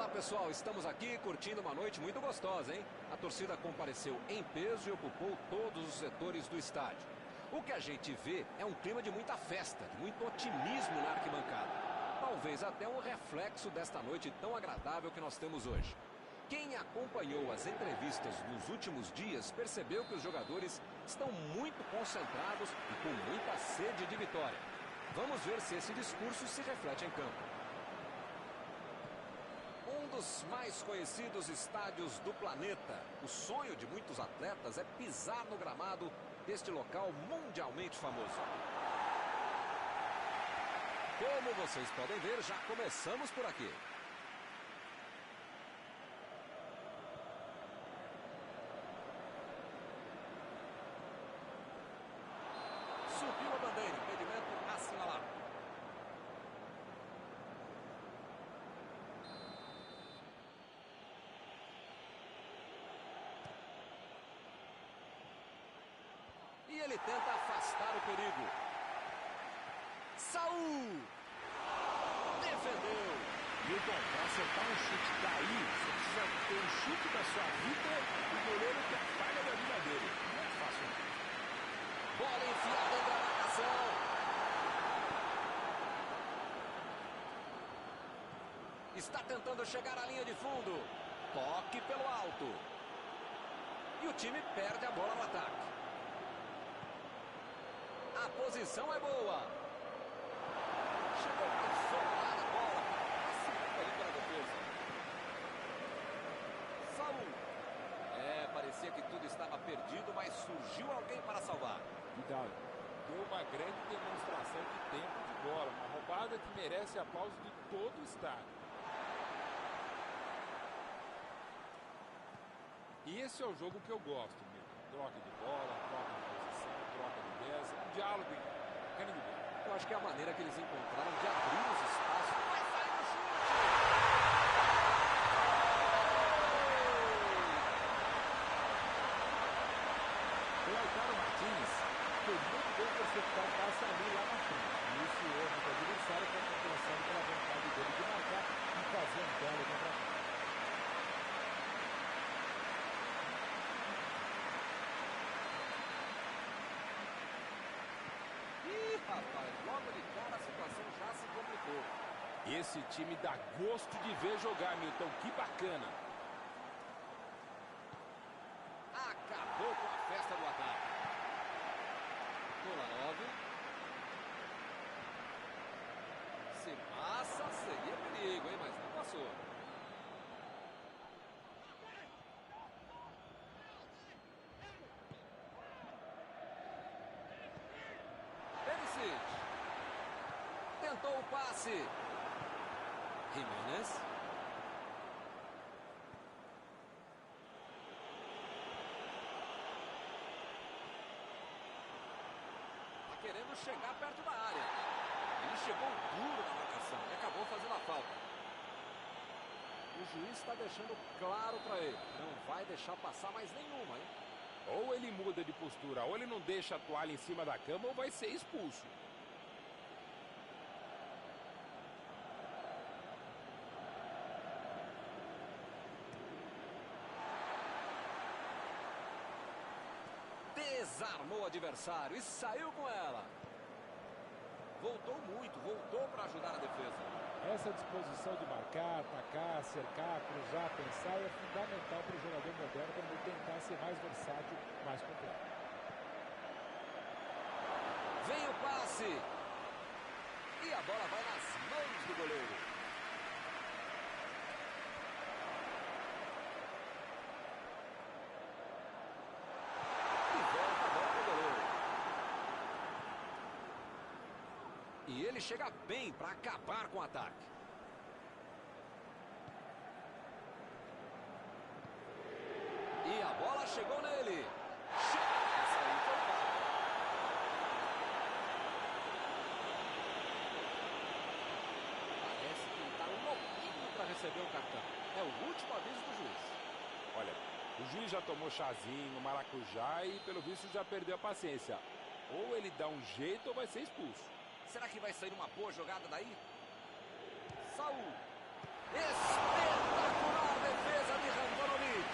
Olá pessoal, estamos aqui curtindo uma noite muito gostosa, hein? A torcida compareceu em peso e ocupou todos os setores do estádio. O que a gente vê é um clima de muita festa, de muito otimismo na arquibancada. Talvez até um reflexo desta noite tão agradável que nós temos hoje. Quem acompanhou as entrevistas nos últimos dias percebeu que os jogadores estão muito concentrados e com muita sede de vitória. Vamos ver se esse discurso se reflete em campo. Um dos mais conhecidos estádios do planeta. O sonho de muitos atletas é pisar no gramado deste local mundialmente famoso. Como vocês podem ver, já começamos por aqui. Subiu a bandeira, impedimento assinalado. E ele tenta afastar o perigo. Saul! Defendeu! Milton, para acertar um chute daí, você precisa ter um chute da sua vida e o goleiro que é a falha da vida dele. Não é fácil. Bola enfiada entre a marcação. Está tentando chegar à linha de fundo. Toque pelo alto. E o time perde a bola no ataque. A posição é boa. Chegou para soltar a bola. Passou ali pela defesa. Saul. Parecia que tudo estava perdido, mas surgiu alguém para salvar. Cuidado. Deu uma grande demonstração de tempo de bola. Uma roubada que merece aplauso de todo o estádio. E esse é o jogo que eu gosto, meu. Troca de bola, troca de posição, troca de 10, um diálogo bacana de ver. Eu acho que é a maneira que eles encontraram de abrir os espaços. Vai sair no chute! O Lautaro Martins foi muito bem interceptar o passe ali lá na frente. E isso houve do adversário com a compreensão pela vontade dele de marcar e fazer um belo contra-ataque. Rapaz, logo de cara a situação já se complicou. Esse time dá gosto de ver jogar, Milton. Que bacana. Acabou com a festa do ataque. Kolarov. Se passa, seria perigo, hein? Mas não passou. Tentou o passe. Jimenez. Está querendo chegar perto da área. Ele chegou duro na marcação e acabou fazendo a falta. O juiz está deixando claro para ele. Não vai deixar passar mais nenhuma, hein? Ou ele muda de postura, ou ele não deixa a toalha em cima da cama, ou vai ser expulso. Desarmou o adversário e saiu com ela. Voltou muito, voltou para ajudar a defesa. Essa disposição de marcar, atacar, cercar, cruzar, pensar é fundamental para o jogador moderno para ele tentar ser mais versátil, mais completo. Vem o passe. E a bola vai nas mãos do goleiro. E ele chega bem para acabar com o ataque. E a bola chegou nele. Essa aí foi falta. Parece que ele está louquinho para receber o cartão. É o último aviso do juiz. Olha, o juiz já tomou chazinho, maracujá e pelo visto já perdeu a paciência. Ou ele dá um jeito ou vai ser expulso. Será que vai sair uma boa jogada daí? Saul. Espetacular defesa de Handanovic.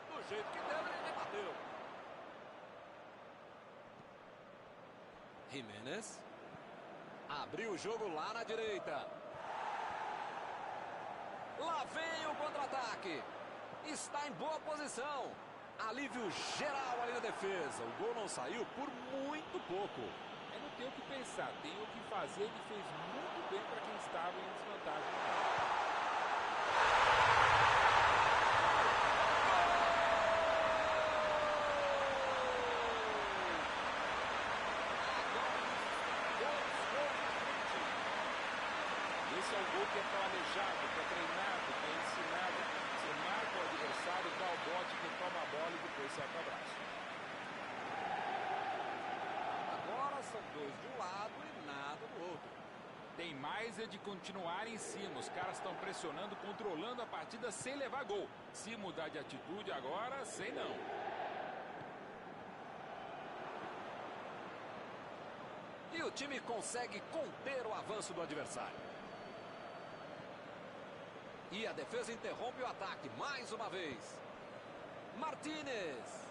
Do jeito que deu, ele bateu. Jimenez. Abriu o jogo lá na direita. Lá vem o contra-ataque. Está em boa posição. Alívio geral ali na defesa. O gol não saiu por muito pouco. Eu não tenho o que pensar, tenho o que fazer. Ele fez muito bem para quem estava em desvantagem. Esse é um gol que é planejado, que é treinado, que é ensinado. Você marca o adversário, dá o bote, que toma a bola e depois seca o braço. Agora são dois de um lado e nada do outro. Tem mais é de continuar em cima. Os caras estão pressionando, controlando a partida sem levar gol. Se mudar de atitude agora, sei não. E o time consegue conter o avanço do adversário. E a defesa interrompe o ataque mais uma vez. Martínez.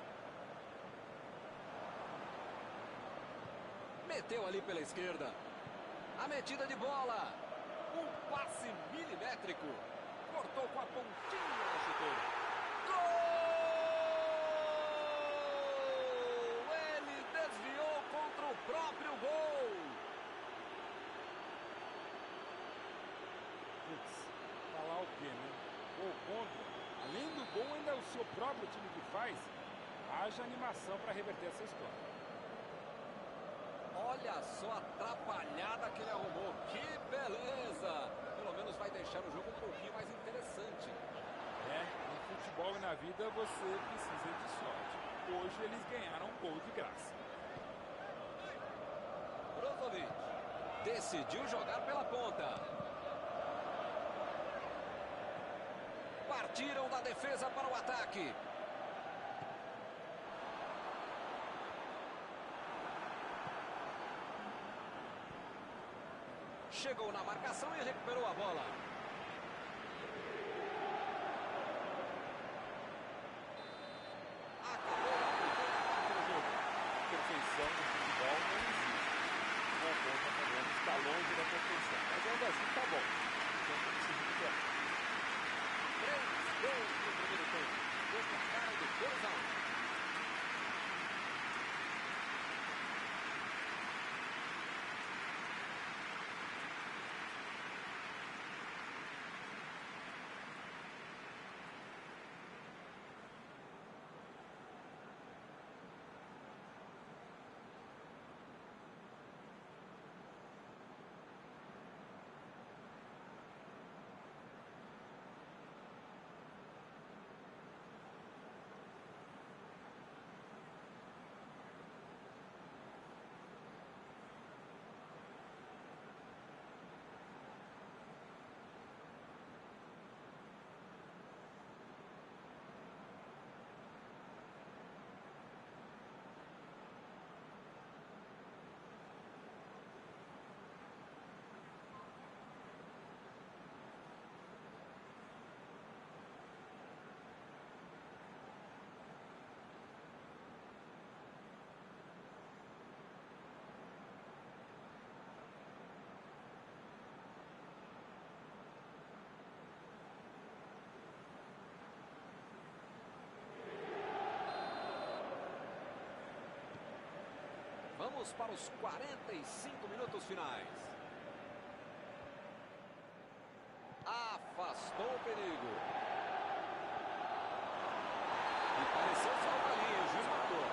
Meteu ali pela esquerda. A metida de bola. Um passe milimétrico. Cortou com a pontinha da chuteira. Gol! Ele desviou contra o próprio gol. Falar o quê, né? Gol contra. Além do gol, ainda é o seu próprio time que faz. Haja animação para reverter essa história. Olha só a atrapalhada que ele arrumou. Que beleza! Pelo menos vai deixar o jogo um pouquinho mais interessante. No futebol e na vida você precisa de sorte. Hoje eles ganharam um gol de graça. Brozovic decidiu jogar pela ponta. Partiram da defesa para o ataque. Chegou na marcação e recuperou a bola. Acabou o jogo. Perfeição no futebol não existe. O gol contra também está longe da perfeição. Mas ainda assim está bom. Então tem que se recuperar. 3 gols no primeiro tempo. Esse cara de 2-1. Vamos para os 45 minutos finais. Afastou o perigo. E pareceu falta ali, o juiz marcou.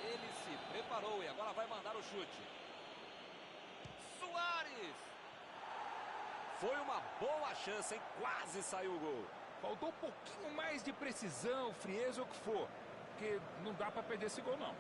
Ele se preparou e agora vai mandar o chute. Suárez! Foi uma boa chance, hein? Quase saiu o gol. Faltou um pouquinho mais de precisão, frieza ou o que for. Porque não dá para perder esse gol, não.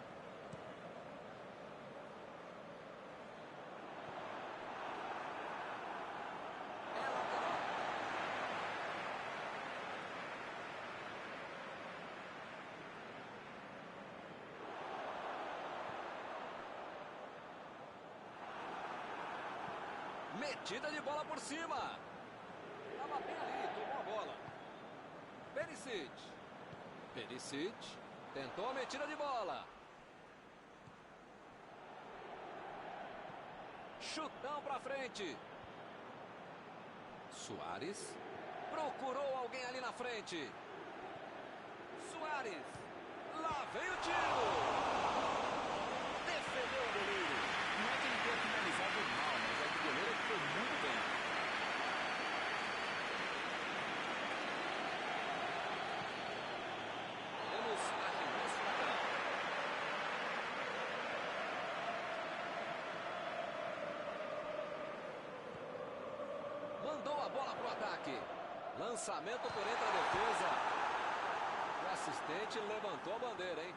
Metida de bola por cima. Estava bem ali, tomou a bola. Perisic. Perisic. Tentou a metida de bola. Chutão pra frente. Suárez. Procurou alguém ali na frente. Suárez. Lá vem o tiro. Defendeu o goleiro. Não é que ele tenha finalizado mal, mas é que o goleiro foi muito bem. Temos arremesso lateral. Mandou a bola pro ataque. Lançamento por entre a defesa. O assistente levantou a bandeira, hein?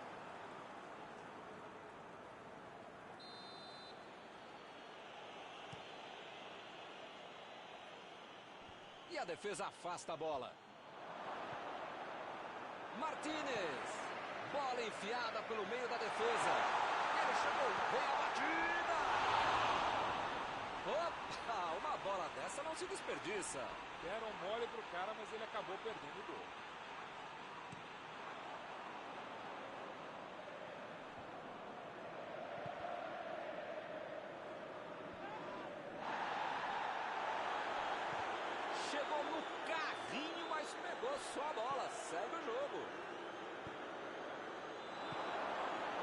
E a defesa afasta a bola. Martínez. Bola enfiada pelo meio da defesa. Ele chegou, vem a batida. Opa, uma bola dessa não se desperdiça. Deram mole pro cara, mas ele acabou perdendo o gol. Chegou no carrinho, mas pegou só a bola. Segue o jogo.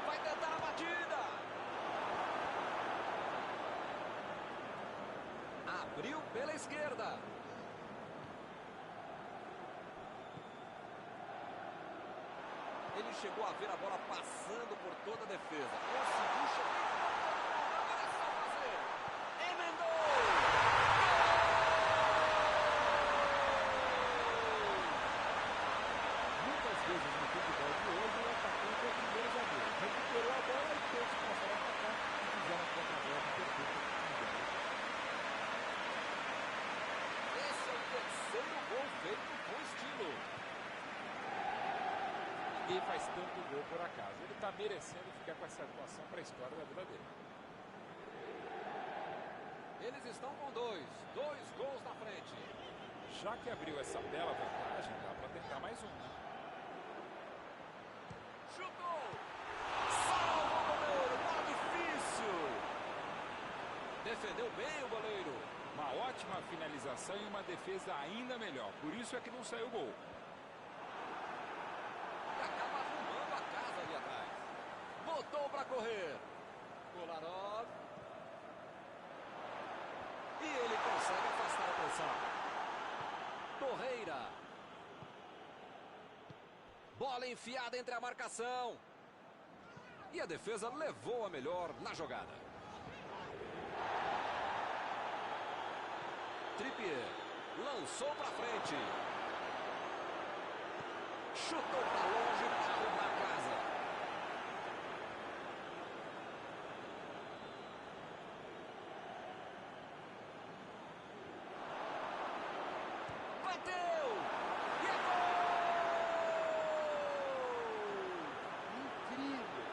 Vai tentar a batida. Abriu pela esquerda. Ele chegou a ver a bola passando por toda a defesa. Conseguiu chegar. Agora é só fazer. Emendou. Muitas vezes no futebol de hoje, o atacante é o primeiro zagueiro. Recuperou a bola e todos começaram a atacar e fizeram a contra-golpe perfeita. Esse é o terceiro gol feito com estilo. Ninguém faz tanto gol por acaso. Ele está merecendo ficar com essa atuação para a história da vida dele. Eles estão com dois gols na frente. Já que abriu essa bela vantagem, dá para tentar mais um, né? Chutou! Salva o goleiro! Bola difícil! Defendeu bem o goleiro. Uma ótima finalização e uma defesa ainda melhor. Por isso é que não saiu gol. E acaba arrumando a casa ali atrás. Botou para correr. Kolarov. E ele consegue afastar a pressão. Torreira. Bola enfiada entre a marcação. E a defesa levou a melhor na jogada. Trippier. Lançou para frente. Chutou para longe para arrumar a casa. Bateu! E é gol! Incrível!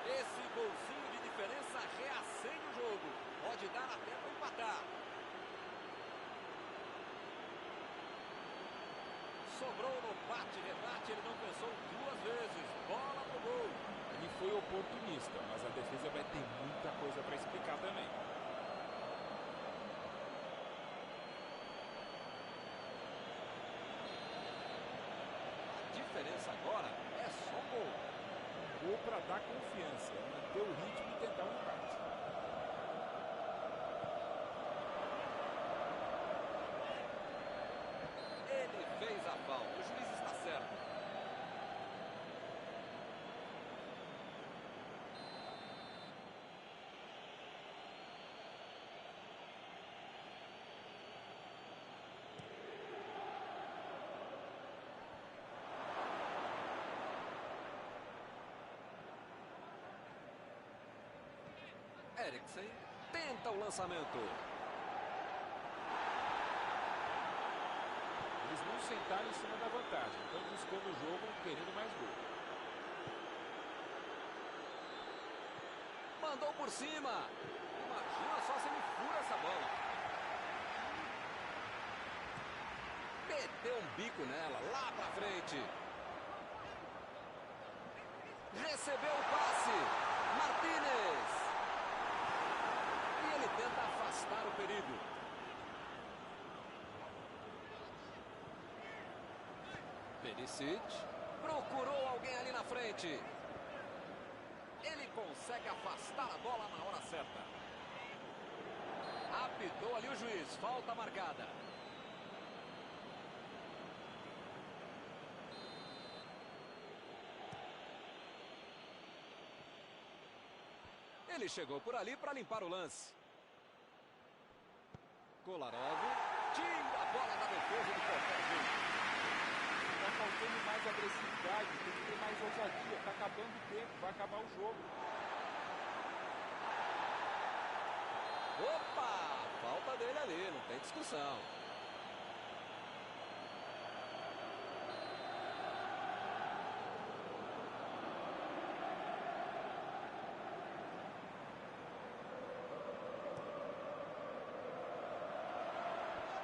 Esse golzinho de diferença reacende o jogo. Pode dar até para empatar. Sobrou no bate-rebate, ele não pensou duas vezes. Bola pro gol. Ele foi oportunista, mas a defesa vai ter muita coisa para explicar também. A diferença agora é só um gol. Um gol para dar confiança, manter o ritmo e tentar um empate. Ele fez a falta, o juiz está certo. Eriksen tenta o lançamento. Eles não sentaram em cima da vantagem, estão buscando o jogo, querendo mais gol. Mandou por cima. Imagina só se ele fura essa bola. Meteu um bico nela, lá pra frente. Recebeu o passe. Martínez. E ele tenta afastar o perigo. Perisic. Procurou alguém ali na frente. Ele consegue afastar a bola na hora certa. Apitou ali o juiz. Falta marcada. Ele chegou por ali para limpar o lance. Kolarov tira a bola da defesa de qualquer jeito. Tá faltando mais agressividade, tem que ter mais ousadia. Tá acabando o tempo, vai acabar o jogo. Opa! Falta dele ali, não tem discussão.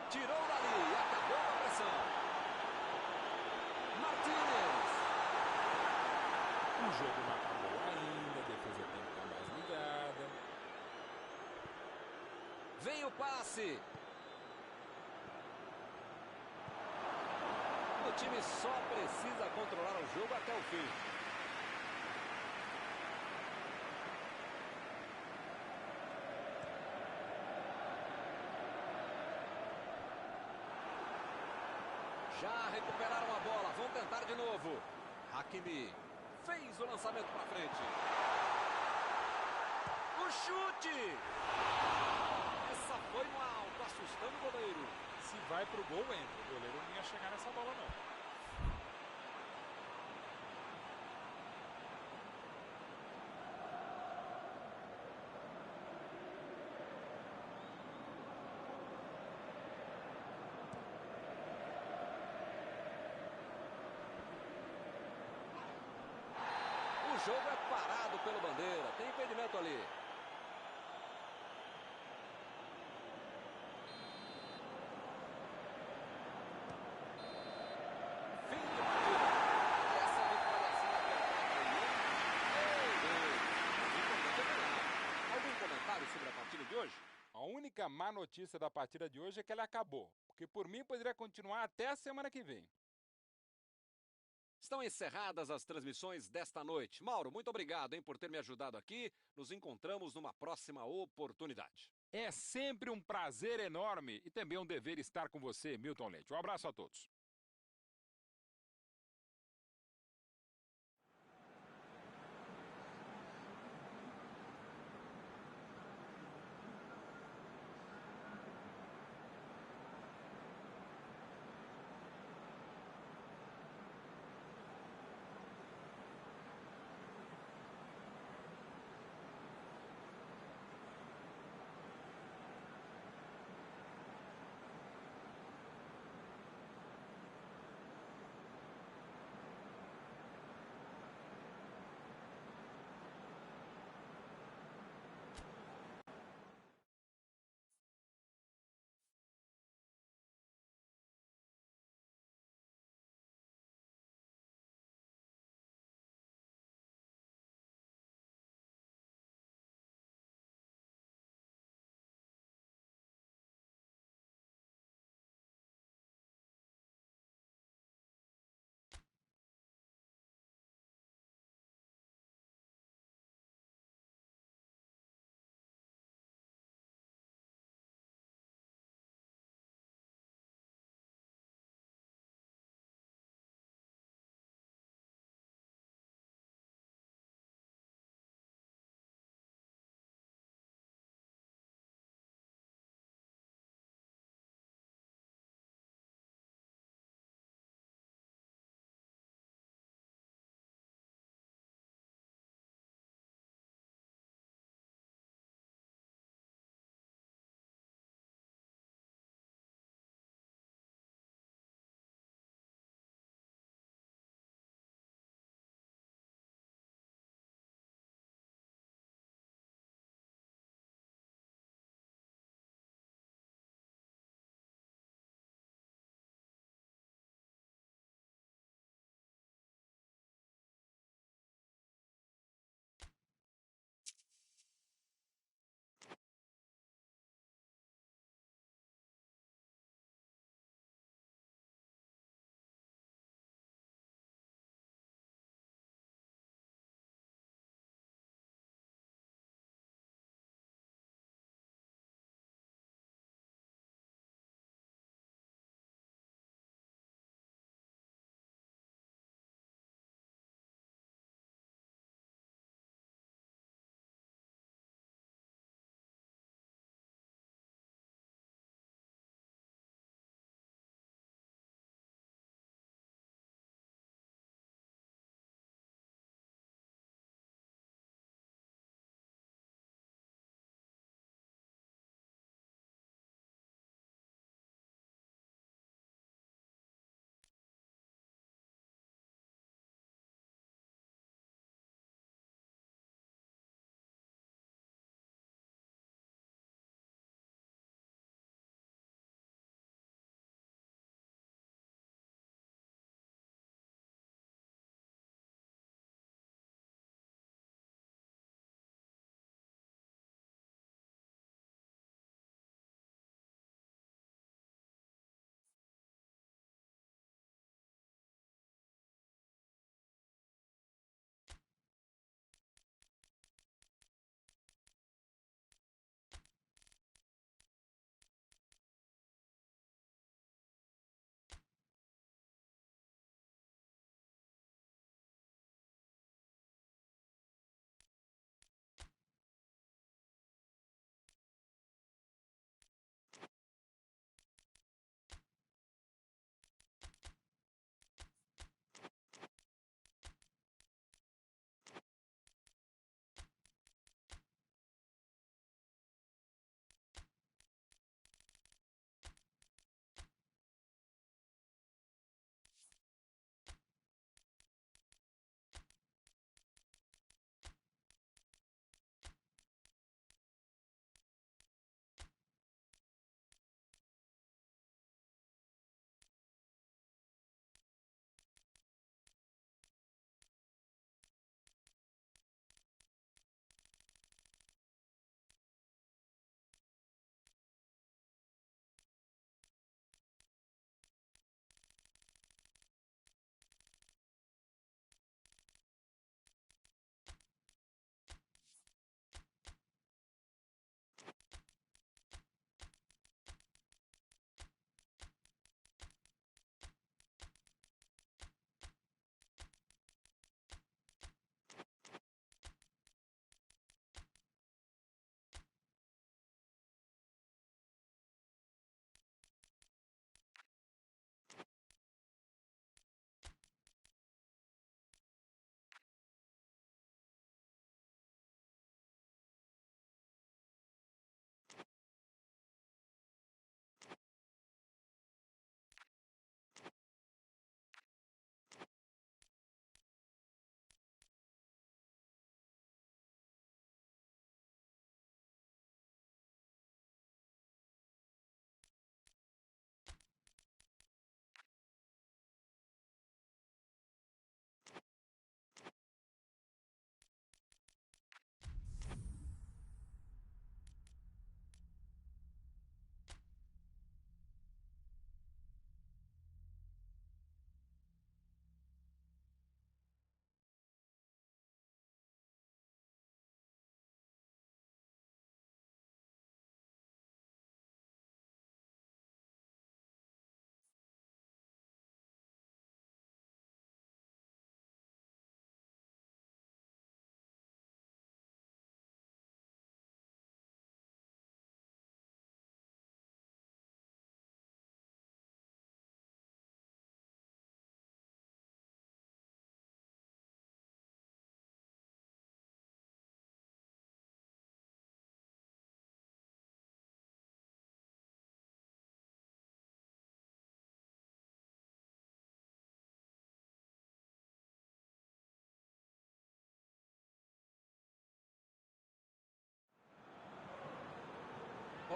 Tirou dali e acabou com a pressão. Martínez. O jogo não acabou ainda, a defesa tem que estar mais ligada. Vem o passe. O time só precisa controlar o jogo até o fim. Já recuperaram a bola, vão tentar de novo. Hakimi fez o lançamento para frente. O chute! Essa foi no alto, assustando o goleiro. Se vai pro gol, entra. O goleiro não ia chegar nessa bola, não. O jogo é parado pelo bandeira, tem impedimento ali. Fim de partida. Essa vitória assim é algum comentário sobre a partida de hoje? A única má notícia da partida de hoje é que ela acabou. Porque por mim poderia continuar até a semana que vem. Estão encerradas as transmissões desta noite. Mauro, muito obrigado, por ter me ajudado aqui. Nos encontramos numa próxima oportunidade. É sempre um prazer enorme e também um dever estar com você, Milton Leite. Um abraço a todos.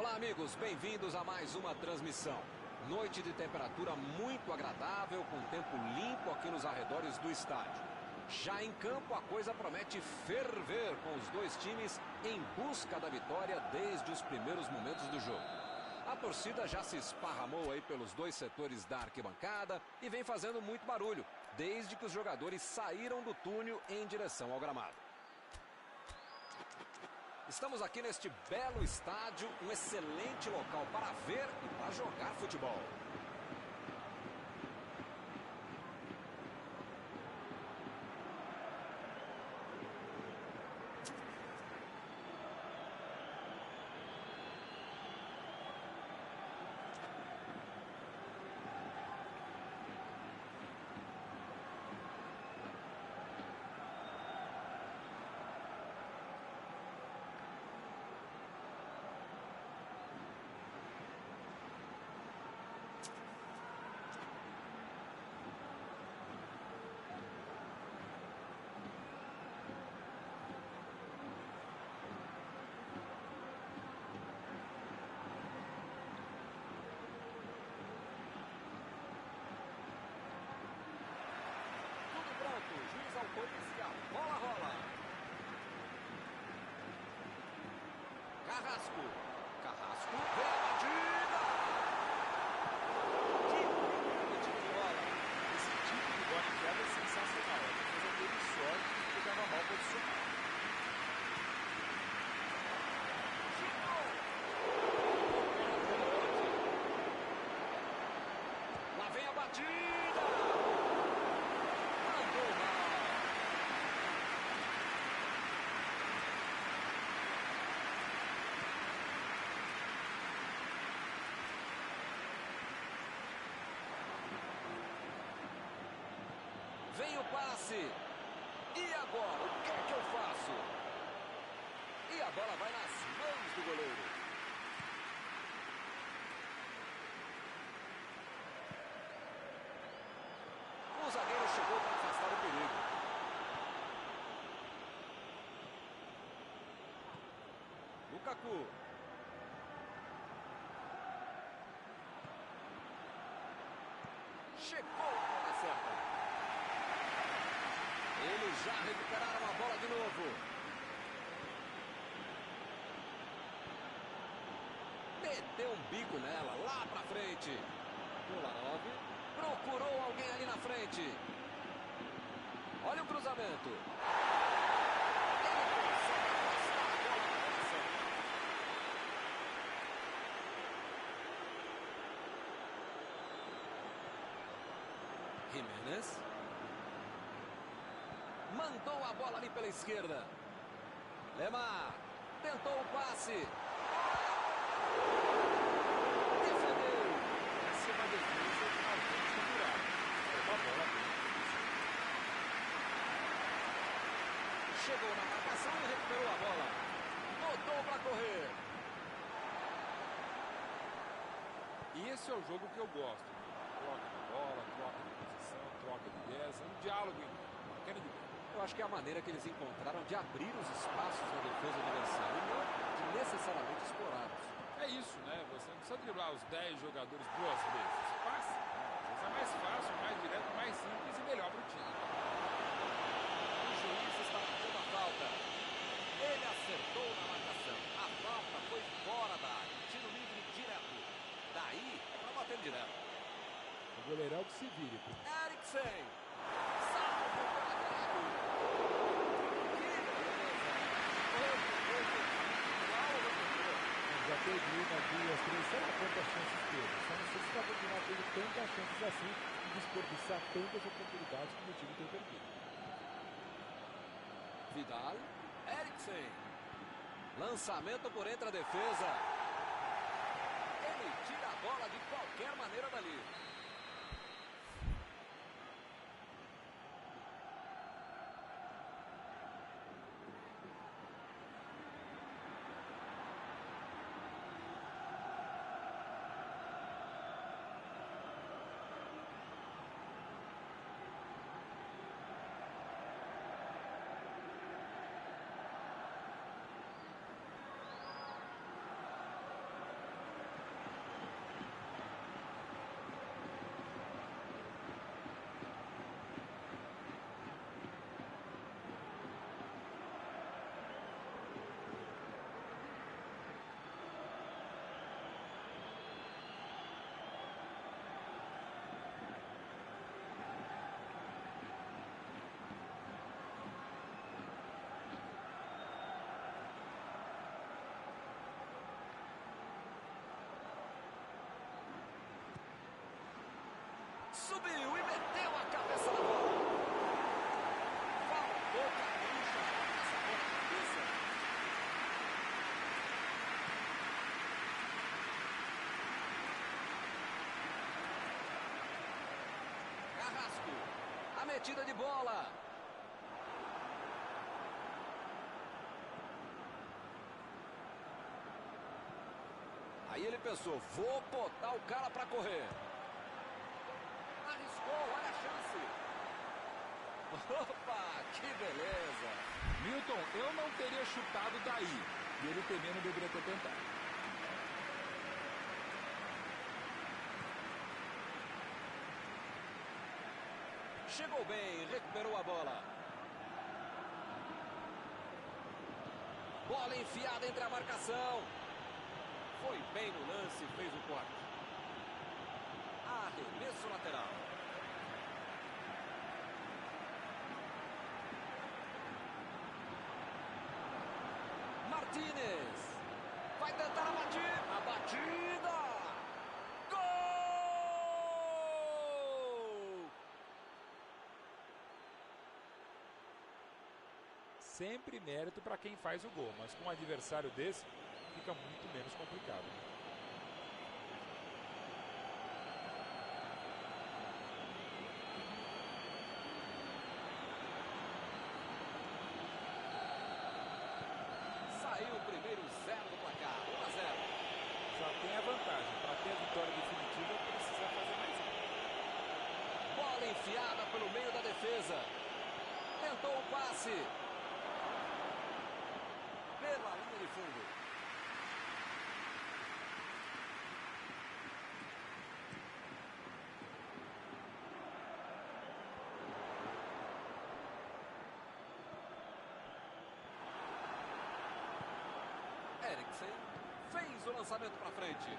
Olá, amigos, bem-vindos a mais uma transmissão. Noite de temperatura muito agradável, com tempo limpo aqui nos arredores do estádio. Já em campo, a coisa promete ferver, com os dois times em busca da vitória desde os primeiros momentos do jogo. A torcida já se esparramou aí pelos dois setores da arquibancada e vem fazendo muito barulho, desde que os jogadores saíram do túnel em direção ao gramado. Estamos aqui neste belo estádio, um excelente local para ver e para jogar futebol. Juiz autoriza, bola rola. Carrasco. Carrasco. Vem a batida. Que tipo de bola. Esse tipo de bola enfiada é sensacional. A defesa teve sorte porque estava mal posicionado. Lá vem a batida. Mandou mal. Vem o passe. E agora, o que é que eu faço? E a bola vai nas mãos do goleiro. O zagueiro chegou para afastar o perigo. Lukaku. Chegou a bola certa. Eles já recuperaram a bola de novo. Meteu um bico nela, lá pra frente. Kolarov procurou alguém ali na frente. Olha o cruzamento. Ele consegue afastar a bola na direção. Jimenez. Mandou a bola ali pela esquerda. Lemar tentou o passe. Defendeu. Essa é uma defesa de marcante figurado. É uma bola bem difícil. Chegou na marcação e recuperou a bola. Botou para correr. E esse é o jogo que eu gosto. Troca de bola, troca de posição, troca de viés. Um diálogo bacana de ver. Eu acho que é a maneira que eles encontraram de abrir os espaços na defesa adversária e não de necessariamente explorá-los. É isso, né? Você não precisa driblar os 10 jogadores duas vezes. Passa. Às vezes é mais fácil, mais direto, mais simples e melhor para o time. O juiz está batendo a falta. Ele acertou na marcação. A falta foi fora da área. Tiro livre direto. Daí é para bater direto. O goleirão que se vire. Eriksen. Salvo pela grade. Que beleza. Já teve uma, duas, três, sei lá quantas chances teve. Só não sei se vai continuar tendo tantas chances assim e desperdiçar tantas oportunidades como o time tem perdido. Vidal. Eriksen. Lançamento por entre a defesa. Ele tira a bola de qualquer maneira dali. Subiu e meteu a cabeça na bola. Faltou capricho nessa bola de cabeça. Carrasco. A metida de bola. Aí ele pensou, vou botar o cara para correr. Arriscou, olha a chance. Opa, que beleza. Milton, eu não teria chutado daí. E ele também não deveria ter tentado. Chegou bem, recuperou a bola. Bola enfiada entre a marcação. Foi bem no lance e fez o corte. Arremesso lateral. Martínez. Vai tentar a batida. A batida. Gol! Sempre mérito para quem faz o gol, mas com um adversário desse, fica muito menos complicado. Saiu o primeiro 0 do placar, 1-0. Já tem a vantagem, para ter a vitória definitiva, precisa fazer mais um. Bola enfiada pelo meio da defesa. Tentou o passe. Pela linha de fundo. Eriksen fez o lançamento para frente.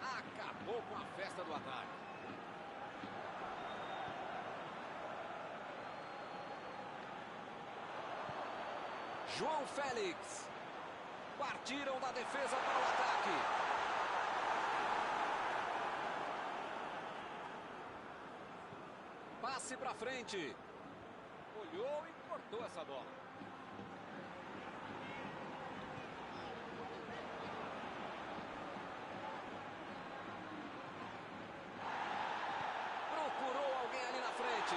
Acabou com a festa do ataque. João Félix. Partiram da defesa para o ataque. Passe para frente. Olhou e cortou essa bola. Procurou alguém ali na frente.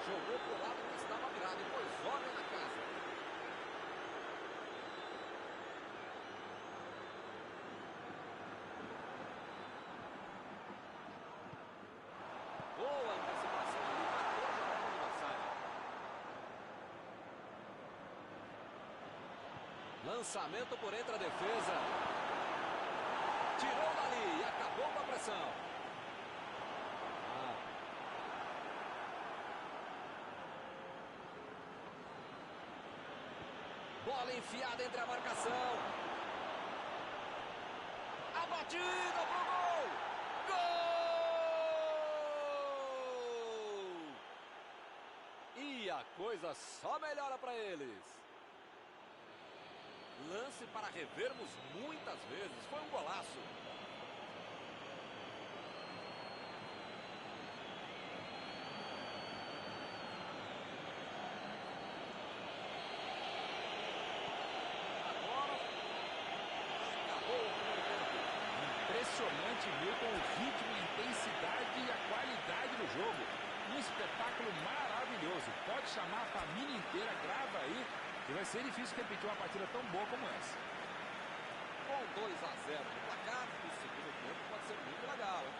Jogou pro lado que estava virado e pôs ordem na casa. Boa antecipação ali, matou a jogada adversária. Lançamento por entre a defesa. Tirou dali e acabou com a pressão. Bola enfiada entre a marcação. A batida pro gol. Gol! E a coisa só melhora para eles. Lance para revermos muitas vezes. Foi um golaço. Impressionante, Milton, o ritmo, a intensidade e a qualidade do jogo. Um espetáculo maravilhoso. Pode chamar a família inteira, grava aí, e vai ser difícil repetir uma partida tão boa como essa. Com 2-0 no placar, o segundo tempo pode ser muito legal, hein?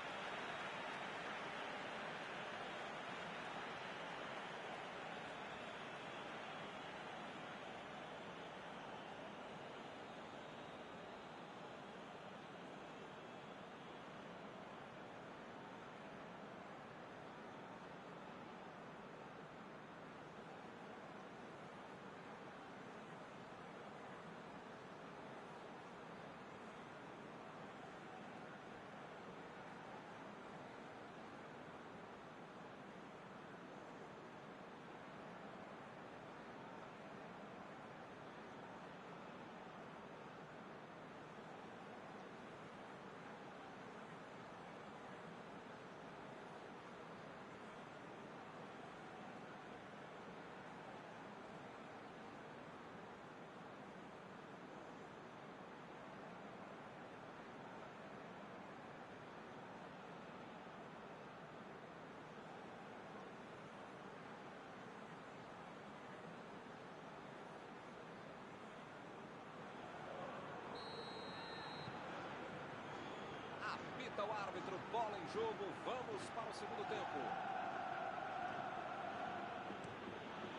Apita o árbitro, bola em jogo, vamos para o segundo tempo.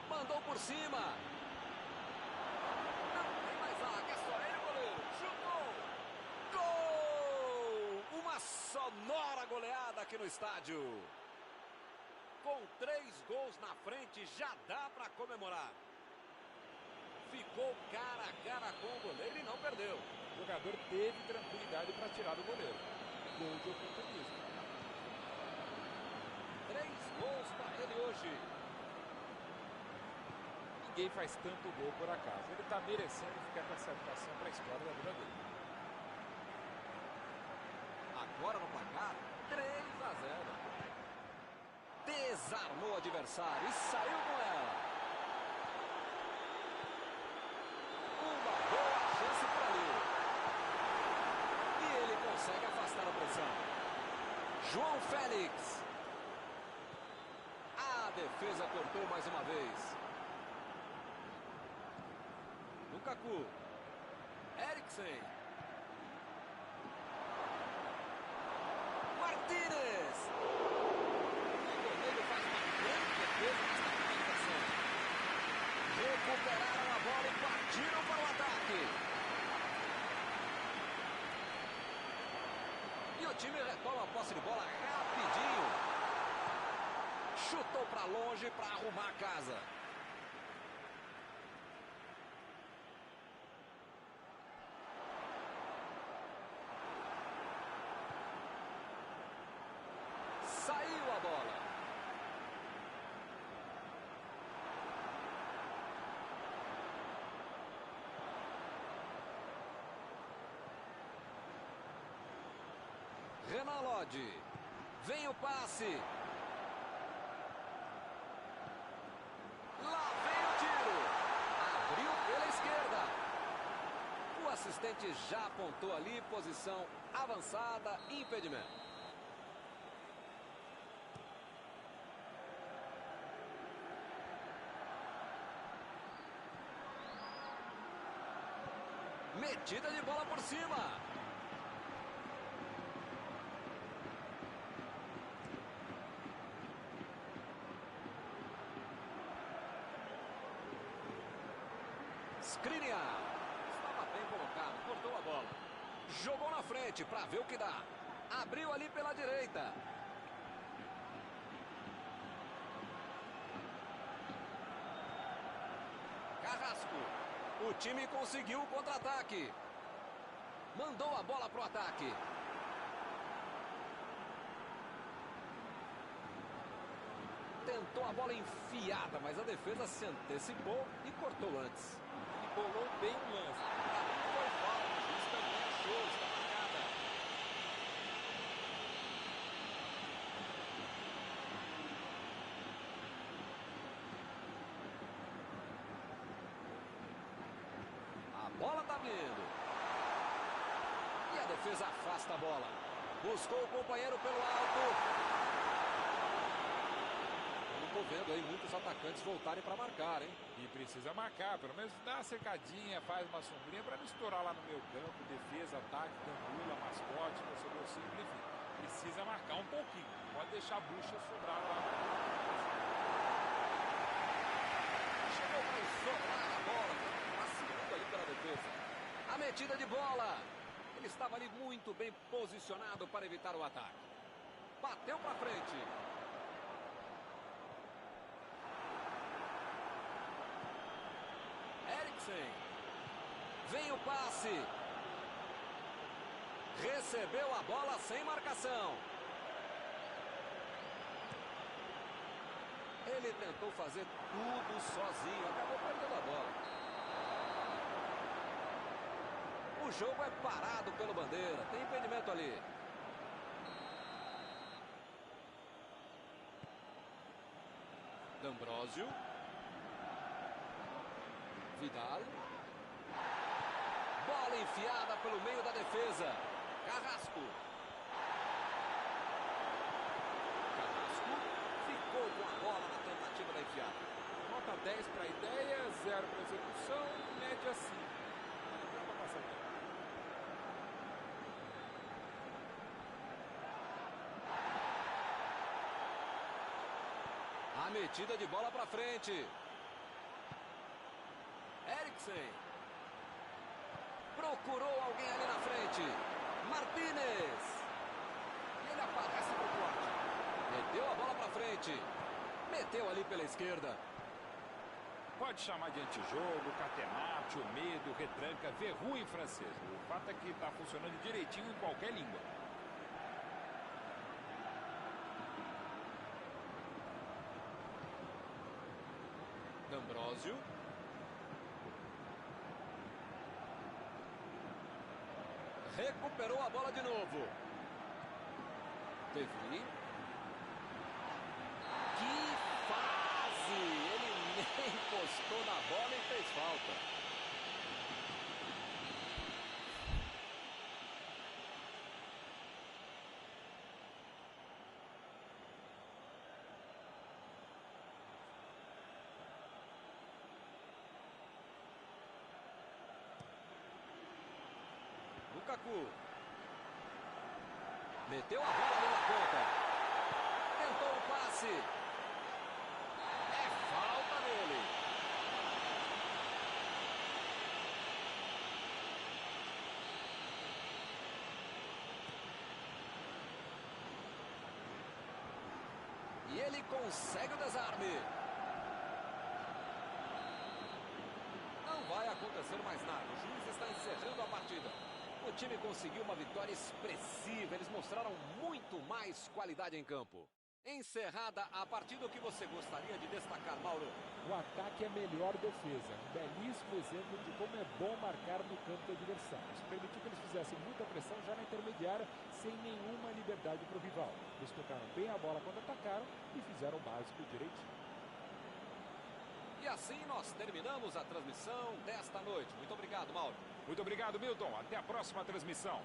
Mandou por cima. Não tem mais zaga, é só ele, goleiro. Chutou. Gol! Uma sonora goleada aqui no estádio. Com 3 gols na frente, já dá para comemorar. Ficou cara a cara com o goleiro e não perdeu. O jogador teve tranquilidade para tirar do goleiro. Gol de oportunismo. 3 gols para ele hoje. Ninguém faz tanto gol por acaso. Ele está merecendo ficar com essa atuação para a história da vida dele. Agora no placar, 3-0. Desarmou o adversário e saiu com ela. Uma boa chance por ali. E ele consegue afastar a pressão. João Félix. A defesa cortou mais uma vez. Lukaku. Eriksen. Martínez. Recuperaram a bola e partiram para o ataque. E o time retoma a posse de bola rapidinho. Chutou para longe para arrumar a casa. Saiu a bola. Renan Lodge. Vem o passe. Lá vem o tiro. Abriu pela esquerda. O assistente já apontou ali, posição avançada, impedimento. Metida de bola por cima. Skriniar. Estava bem colocado, cortou a bola. Jogou na frente para ver o que dá. Abriu ali pela direita. Carrasco. O time conseguiu o contra-ataque. Mandou a bola para o ataque. Tentou a bola enfiada, mas a defesa se antecipou e cortou antes. Ele bolou bem o lance. Foi falta, o juiz também achou, está marcada. A bola está vindo. E a defesa afasta a bola. Buscou o companheiro pelo alto. Estou vendo aí muitos atacantes voltarem para marcar, hein? E precisa marcar, pelo menos dá uma cercadinha, faz uma sombrinha para não estourar lá no meio campo, defesa, ataque, gandula, mascote, torcedor simples, enfim. Precisa marcar um pouquinho, pode deixar a bucha sobrar lá. Chegou para isolar a bola, passeando ali pela defesa. A metida de bola. Ele estava ali muito bem posicionado para evitar o ataque. Bateu para frente. Eriksen. Vem o passe. Recebeu a bola sem marcação. Ele tentou fazer tudo sozinho. Acabou perdendo a bola. O jogo é parado pelo bandeira. Tem impedimento ali. D'Ambrosio. Vidal. Bola enfiada pelo meio da defesa. Carrasco. Carrasco ficou com a bola na tentativa da enfiada. Nota 10 para a ideia, 0 para a execução, média 5. Dá para passar tempo. A metida de bola para frente. Eriksen. Procurou alguém ali na frente. Martínez. E ele aparece pro corte. Meteu a bola para frente. Meteu ali pela esquerda. Pode chamar de antijogo, catenate, o medo, retranca, verrua em francês. O fato é que está funcionando direitinho em qualquer língua. D'Ambrosio. Recuperou a bola de novo. Tevri. Que fase! Ele nem encostou na bola e fez falta. Lukaku. Meteu a bola ali na ponta. Tentou o passe. É falta nele. E ele consegue o desarme. Não vai acontecer mais nada. O juiz está encerrando a partida. O time conseguiu uma vitória expressiva. Eles mostraram muito mais qualidade em campo. Encerrada a partida, o que você gostaria de destacar, Mauro? O ataque é a melhor defesa. Um belíssimo exemplo de como é bom marcar no campo do adversário. Isso permitiu que eles fizessem muita pressão já na intermediária, sem nenhuma liberdade para o rival. Eles tocaram bem a bola quando atacaram e fizeram o básico direitinho. E assim nós terminamos a transmissão desta noite. Muito obrigado, Mauro. Muito obrigado, Milton. Até a próxima transmissão.